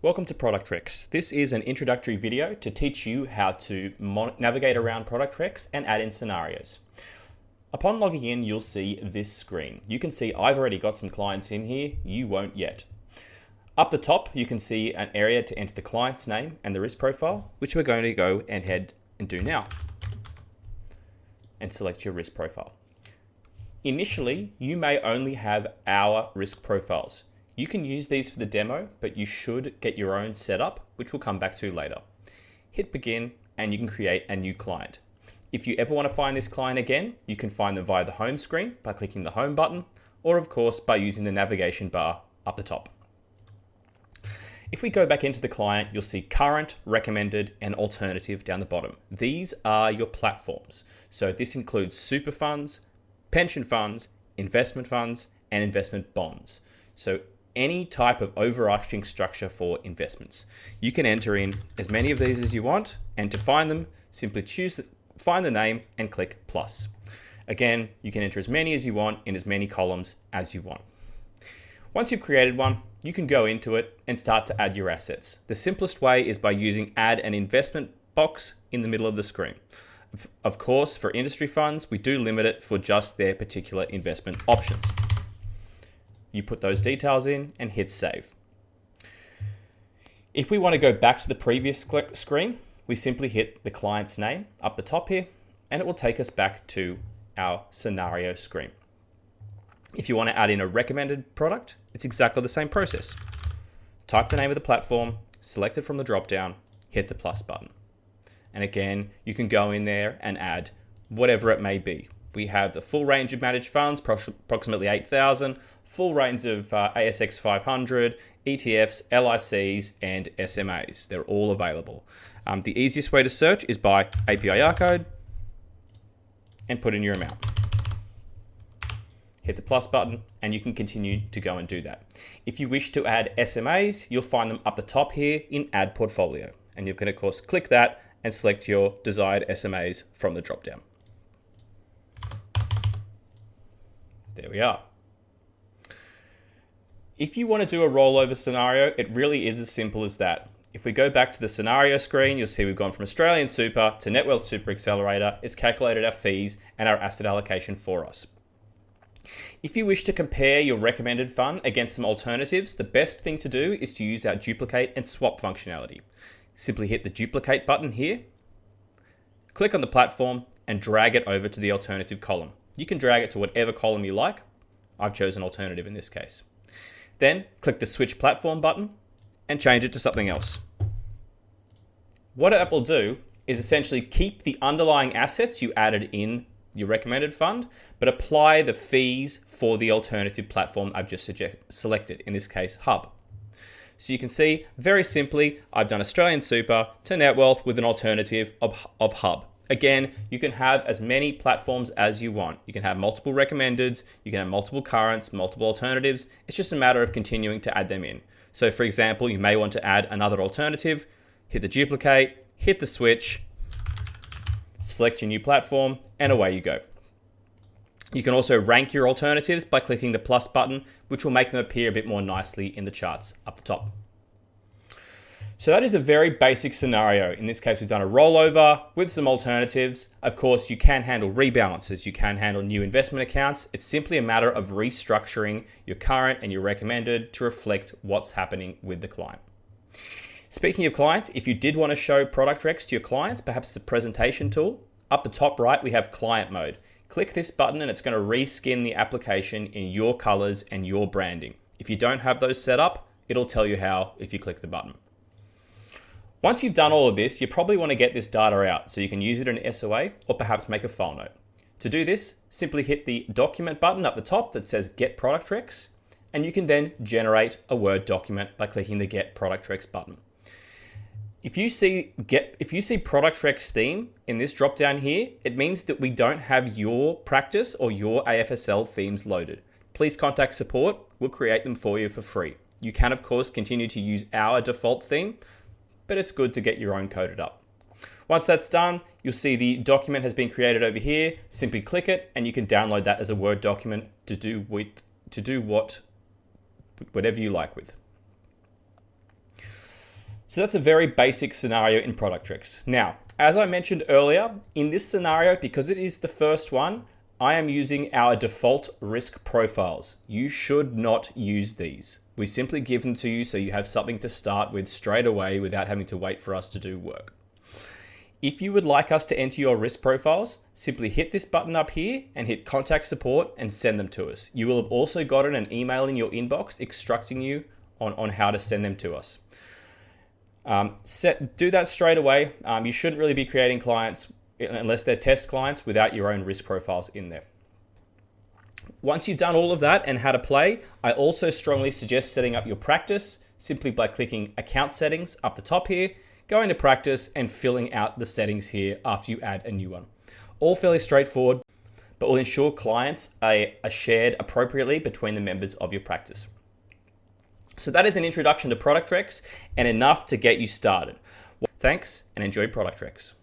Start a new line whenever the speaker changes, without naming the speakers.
Welcome to ProductRex. This is an introductory video to teach you how to navigate around ProductRex and add in scenarios. Upon logging in, you'll see this screen. You can see I've already got some clients in here, you won't yet. Up the top, you can see an area to enter the client's name and the risk profile, which we're going to go and head and do now. And select your risk profile. Initially, you may only have our risk profiles. You can use these for the demo, but you should get your own setup, which we'll come back to later. Hit begin and you can create a new client. If you ever want to find this client again, you can find them via the home screen by clicking the home button, or of course by using the navigation bar up the top. If we go back into the client, you'll see current, recommended, and alternative down the bottom. These are your platforms. So this includes super funds, pension funds, investment funds, and investment bonds. So any type of overarching structure for investments. You can enter in as many of these as you want, and to find them, simply find the name and click plus. Again, you can enter as many as you want in as many columns as you want. Once you've created one, you can go into it and start to add your assets. The simplest way is by using add an investment box in the middle of the screen. Of course, for industry funds, we do limit it for just their particular investment options. You put those details in and hit save. If we want to go back to the previous screen, we simply hit the client's name up the top here, and it will take us back to our scenario screen. If you want to add in a recommended product, it's exactly the same process. Type the name of the platform, select it from the drop-down, hit the plus button. And again, you can go in there and add whatever it may be. We have the full range of managed funds, approximately 8,000, full range of ASX 500, ETFs, LICs, and SMAs. They're all available. The easiest way to search is by APIR code and put in your amount. Hit the plus button and you can continue to go and do that. If you wish to add SMAs, you'll find them up the top here in Add Portfolio. And you can, of course, click that and select your desired SMAs from the drop-down. There we are. If you want to do a rollover scenario, it really is as simple as that. If we go back to the scenario screen, you'll see we've gone from Australian Super to Net Wealth Super Accelerator. It's calculated our fees and our asset allocation for us. If you wish to compare your recommended fund against some alternatives, the best thing to do is to use our duplicate and swap functionality. Simply hit the duplicate button here, click on the platform and drag it over to the alternative column. You can drag it to whatever column you like. I've chosen alternative in this case. Then click the switch platform button and change it to something else. What it will do is essentially keep the underlying assets you added in your recommended fund, but apply the fees for the alternative platform I've just selected, in this case, Hub. So you can see, very simply, I've done Australian Super to Net Wealth with an alternative of Hub. Again, you can have as many platforms as you want. You can have multiple recommendeds, you can have multiple currents, multiple alternatives. It's just a matter of continuing to add them in. So for example, you may want to add another alternative, hit the duplicate, hit the switch, select your new platform, and away you go. You can also rank your alternatives by clicking the plus button, which will make them appear a bit more nicely in the charts up the top. So that is a very basic scenario. In this case, we've done a rollover with some alternatives. Of course, you can handle rebalances. You can handle new investment accounts. It's simply a matter of restructuring your current and your recommended to reflect what's happening with the client. Speaking of clients, if you did want to show ProductRex to your clients, perhaps it's a presentation tool, up the top right, we have client mode. Click this button and it's going to reskin the application in your colors and your branding. If you don't have those set up, it'll tell you how if you click the button. Once you've done all of this, you probably want to get this data out so you can use it in SOA or perhaps make a file note. To do this, simply hit the document button up the top that says Get ProductRex, and you can then generate a Word document by clicking the Get ProductRex button. If you see ProductRex Theme in this drop down here, it means that we don't have your practice or your AFSL themes loaded. Please contact support. We'll create them for you for free. You can, of course, continue to use our default theme, but it's good to get your own coded up. Once that's done, you'll see the document has been created over here. Simply click it and you can download that as a Word document to do whatever you like with. So that's a very basic scenario in ProductRex. Now, as I mentioned earlier, in this scenario, because it is the first one, I am using our default risk profiles. You should not use these. We simply give them to you so you have something to start with straight away without having to wait for us to do work. If you would like us to enter your risk profiles, simply hit this button up here and hit contact support and send them to us. You will have also gotten an email in your inbox instructing you on how to send them to us. Do that straight away. You shouldn't really be creating clients unless they're test clients without your own risk profiles in there. Once you've done all of that and how to play, I also strongly suggest setting up your practice simply by clicking account settings up the top here, going to practice and filling out the settings here after you add a new one. All fairly straightforward, but will ensure clients are shared appropriately between the members of your practice. So that is an introduction to ProductRex and enough to get you started. Thanks and enjoy ProductRex.